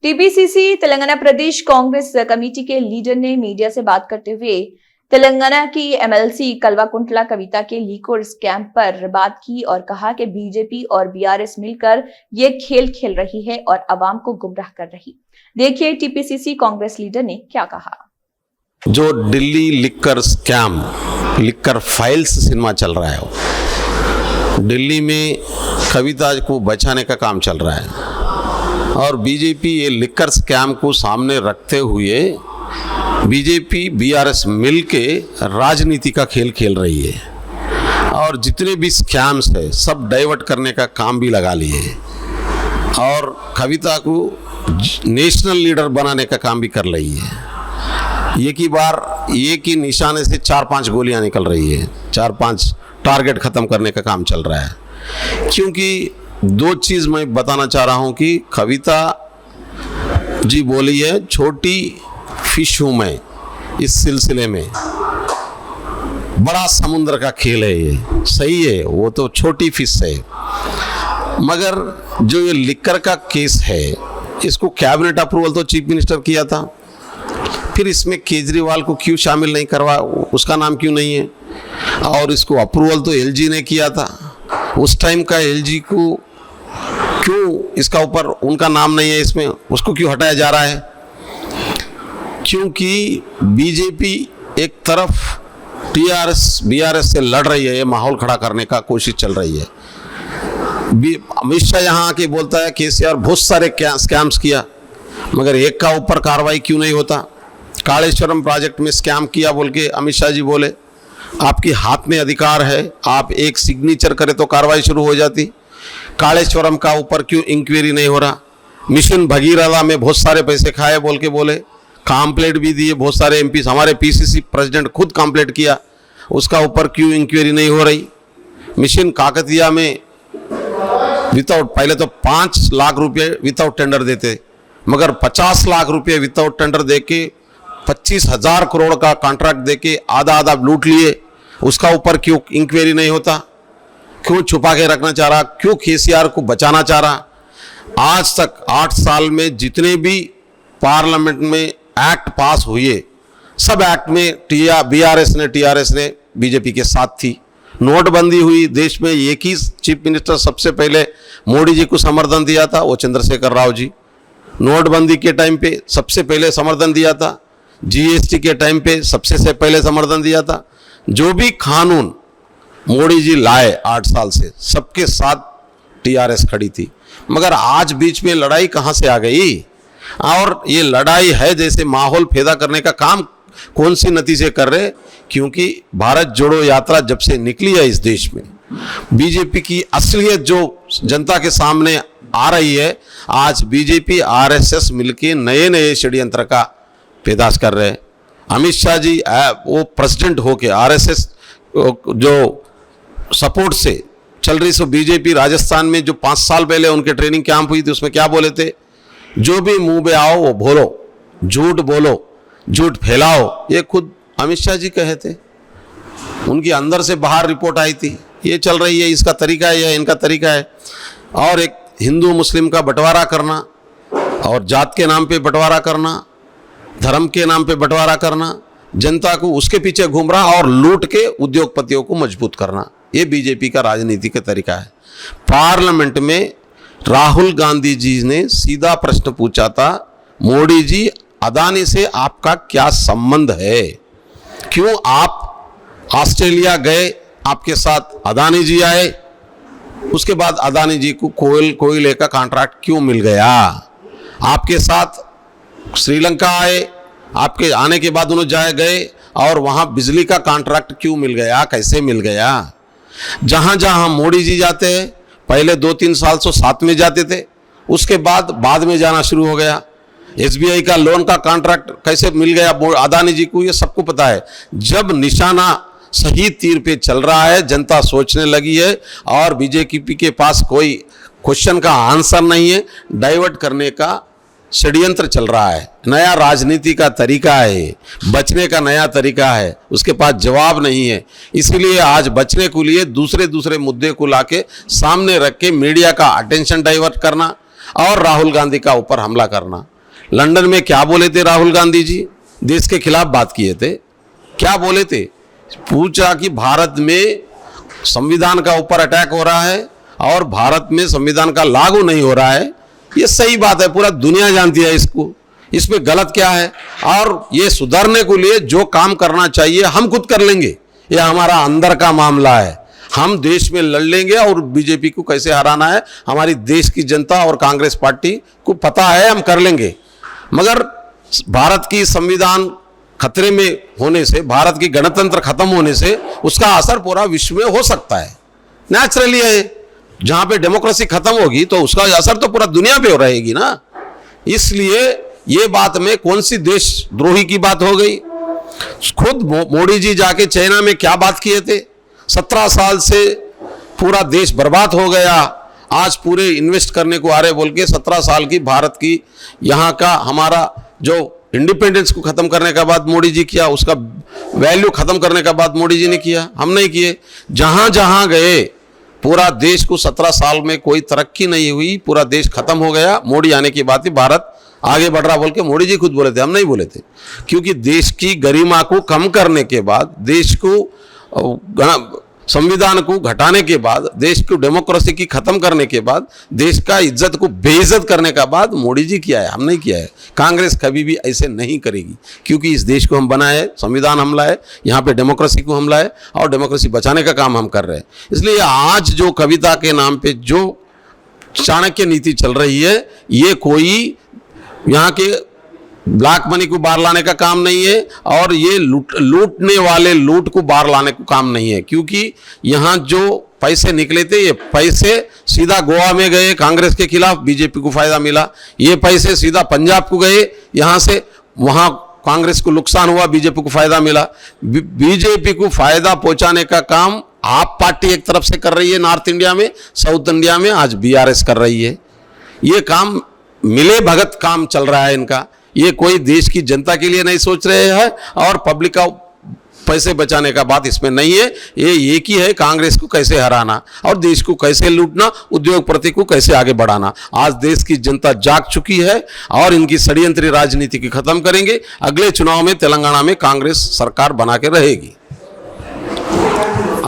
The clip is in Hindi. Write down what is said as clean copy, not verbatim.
टीपीसीसी तेलंगाना प्रदेश कांग्रेस कमेटी के लीडर ने मीडिया से बात करते हुए तेलंगाना की एमएलसी कल्वाकुंतला कविता के लीकर स्कैम पर बात की और कहा कि बीजेपी और बीआरएस मिलकर ये खेल खेल रही है और अवाम को गुमराह कर रही। देखिए टीपीसीसी कांग्रेस लीडर ने क्या कहा। जो Delhi liquor scam, liquor files cinema चल रहा है, दिल्ली में कविता को बचाने का काम चल रहा है और बीजेपी ये लिकर स्कैम को सामने रखते हुए बीजेपी बीआरएस मिलके राजनीति का खेल खेल रही है और जितने भी स्कैम्स है सब डाइवर्ट करने का काम भी लगा लिए और कविता को नेशनल लीडर बनाने का काम भी कर रही है। एक ही बार एक ही निशाने से 4-5 गोलियां निकल रही है, 4-5 टारगेट खत्म करने का काम चल रहा है। क्योंकि दो चीज़ मैं बताना चाह रहा हूँ कि कविता जी बोली है छोटी फिश हूँ मैं, इस सिलसिले में बड़ा समुद्र का खेल है, ये सही है, वो तो छोटी फिश है। मगर जो ये लिकर का केस है इसको कैबिनेट अप्रूवल तो चीफ मिनिस्टर किया था, फिर इसमें केजरीवाल को क्यों शामिल नहीं करवा, उसका नाम क्यों नहीं है, और इसको अप्रूवल तो एलजी ने किया था, उस टाइम का एलजी को क्यों इसका ऊपर उनका नाम नहीं है इसमें, उसको क्यों हटाया जा रहा है। क्योंकि बीजेपी एक तरफ टीआरएस बीआरएस से लड़ रही है, ये माहौल खड़ा करने का कोशिश चल रही है। अमित शाह यहाँ आके बोलता है केसीआर बहुत सारे स्कैम्स किया, मगर एक का ऊपर कार्रवाई क्यों नहीं होता। कालेश्वरम प्रोजेक्ट में स्कैम किया बोल के अमित शाह जी बोले, आपके हाथ में अधिकार है, आप एक सिग्नेचर करें तो कार्रवाई शुरू हो जाती। कालेश्वरम का ऊपर क्यों इंक्वायरी नहीं हो रहा। मिशन भगीरथ में बहुत सारे पैसे खाए बोल के बोले, कंप्लेंट भी दिए बहुत सारे एमपी, हमारे पीसीसी प्रेसिडेंट खुद कंप्लेंट किया, उसका ऊपर क्यों इंक्वायरी नहीं हो रही। मिशन काकतिया में विदाउट, पहले तो 5 लाख रुपये विदाउट टेंडर देते, मगर 50 लाख रुपये विदाउट टेंडर देके 25,000 करोड़ का कॉन्ट्रैक्ट देके आधा आधा लूट लिए, उसका ऊपर क्यों इंक्वायरी नहीं होता, क्यों छुपा के रखना चाह रहा, क्यों केसीआर को बचाना चाह रहा। आज तक 8 साल में जितने भी पार्लियामेंट में एक्ट पास हुए सब एक्ट में बीआरएस ने टीआरएस ने बीजेपी के साथ थी। नोटबंदी हुई देश में, एक ही चीफ मिनिस्टर सबसे पहले मोदी जी को समर्थन दिया था, वो चंद्रशेखर राव जी। नोटबंदी के टाइम पे सबसे पहले समर्थन दिया था, जीएसटी के टाइम पे सबसे से पहले समर्थन दिया था। जो भी कानून मोदी जी लाए 8 साल से सबके साथ टीआरएस खड़ी थी। मगर आज बीच में लड़ाई कहाँ से आ गई, और ये लड़ाई है जैसे माहौल पैदा करने का काम कौन सी नतीजे कर रहे। क्योंकि भारत जोड़ो यात्रा जब से निकली है इस देश में, बीजेपी की असलियत जो जनता के सामने आ रही है, आज बीजेपी आरएसएस मिलके नए नए षड्यंत्र का पैदाश कर रहे हैं। अमित शाह जी वो प्रेसिडेंट होके आरएसएस जो सपोर्ट से चल रही, सो बीजेपी राजस्थान में जो 5 साल पहले उनके ट्रेनिंग कैंप हुई थी उसमें क्या बोले थे, जो भी मुंह पे आओ वो बोलो, झूठ फैलाओ, ये खुद अमित शाह जी कहे थे। उनकी अंदर से बाहर रिपोर्ट आई थी, ये चल रही है, इसका तरीका है, यह इनका तरीका है। और एक हिंदू मुस्लिम का बंटवारा करना और जात के नाम पे बंटवारा करना, धर्म के नाम पे बंटवारा करना, जनता को उसके पीछे घूम रहा और लूट के उद्योगपतियों को मजबूत करना, ये बीजेपी का राजनीति का तरीका है। पार्लियामेंट में राहुल गांधी जी ने सीधा प्रश्न पूछा था, मोदी जी अदानी से आपका क्या संबंध है, क्यों आप ऑस्ट्रेलिया गए, आपके साथ अदानी जी आए, उसके बाद अदानी जी को कोयले का कॉन्ट्रैक्ट क्यों मिल गया, आपके साथ श्रीलंका आए, आपके आने के बाद उन्होंने गए और वहाँ बिजली का कॉन्ट्रैक्ट क्यों मिल गया, कैसे मिल गया। जहाँ जहाँ मोदी जी जाते हैं, पहले 2-3 साल से साथ में जाते थे, उसके बाद में जाना शुरू हो गया। एसबीआई का लोन का कॉन्ट्रैक्ट कैसे मिल गया अदानी जी को, ये सबको पता है। जब निशाना सही तीर पे चल रहा है, जनता सोचने लगी है और बीजेपी के पास कोई क्वेश्चन का आंसर नहीं है, डाइवर्ट करने का षड्यंत्र चल रहा है। नया राजनीति का तरीका है, बचने का नया तरीका है, उसके पास जवाब नहीं है। इसीलिए आज बचने के लिए दूसरे मुद्दे को लाके सामने रख के मीडिया का अटेंशन डाइवर्ट करना और राहुल गांधी का ऊपर हमला करना, लंदन में क्या बोले थे राहुल गांधी जी? देश के खिलाफ बात किए थे। क्या बोले थे? पूछा कि भारत में संविधान का ऊपर अटैक हो रहा है और भारत में संविधान का लागू नहीं हो रहा है। ये सही बात है, पूरा दुनिया जानती है इसको, इसमें गलत क्या है। और ये सुधारने के लिए जो काम करना चाहिए हम खुद कर लेंगे, ये हमारा अंदर का मामला है। हम देश में लड़ लेंगे और बीजेपी को कैसे हराना है हमारी देश की जनता और कांग्रेस पार्टी को पता है, हम कर लेंगे। मगर भारत की संविधान खतरे में होने से, भारत की गणतंत्र खत्म होने से उसका असर पूरा विश्व में हो सकता है, नेचुरली है। जहां पे डेमोक्रेसी खत्म होगी तो उसका असर तो पूरा दुनिया पे हो रहेगी ना। इसलिए ये बात में कौन सी देशद्रोही की बात हो गई? खुद मोदी जी जाके चाइना में क्या बात किए थे? 17 साल से पूरा देश बर्बाद हो गया, आज पूरे इन्वेस्ट करने को आ रहे बोल के 17 साल की भारत की यहाँ का हमारा जो इंडिपेंडेंस को खत्म करने के बाद मोदी जी किया, उसका वैल्यू खत्म करने के बाद मोदी जी ने किया, हम नहीं किए। जहां जहां गए पूरा देश को 17 साल में कोई तरक्की नहीं हुई, पूरा देश खत्म हो गया। मोदी आने की बात ही भारत आगे बढ़ रहा बोल के मोदी जी खुद बोले थे, हम नहीं बोले थे। क्योंकि देश की गरिमा को कम करने के बाद, देश को संविधान को घटाने के बाद, देश को डेमोक्रेसी की खत्म करने के बाद, देश का इज्जत को बेइज्जत करने का बाद मोदी जी किया है, हम नहीं किया है। कांग्रेस कभी भी ऐसे नहीं करेगी, क्योंकि इस देश को हम बनाए हैं, संविधान हमला है, यहाँ पे डेमोक्रेसी को हमला है और डेमोक्रेसी बचाने का काम हम कर रहे हैं। इसलिए आज जो कविता के नाम पे जो चाणक्य नीति चल रही है, ये कोई यहाँ के ब्लैक मनी को बाहर लाने का काम नहीं है और ये लूटने वाले लूट को बाहर लाने का काम नहीं है। क्योंकि यहाँ जो पैसे निकले थे, ये पैसे सीधा गोवा में गए, कांग्रेस के खिलाफ बीजेपी को फायदा मिला। ये पैसे सीधा पंजाब को गए, यहाँ से वहाँ कांग्रेस को नुकसान हुआ, बीजेपी को फायदा मिला। बीजेपी को फायदा पहुंचाने का काम आप पार्टी एक तरफ से कर रही है नॉर्थ इंडिया में, साउथ इंडिया में आज बीआरएस कर रही है। ये काम मिले भगत काम चल रहा है इनका। ये कोई देश की जनता के लिए नहीं सोच रहे हैं और पब्लिक का पैसे बचाने का बात इसमें नहीं है। ये एक ही है, कांग्रेस को कैसे हराना और देश को कैसे लूटना, उद्योगपति को कैसे आगे बढ़ाना। आज देश की जनता जाग चुकी है और इनकी षड्यंत्री राजनीति की खत्म करेंगे। अगले चुनाव में तेलंगाना में कांग्रेस सरकार बना के रहेगी।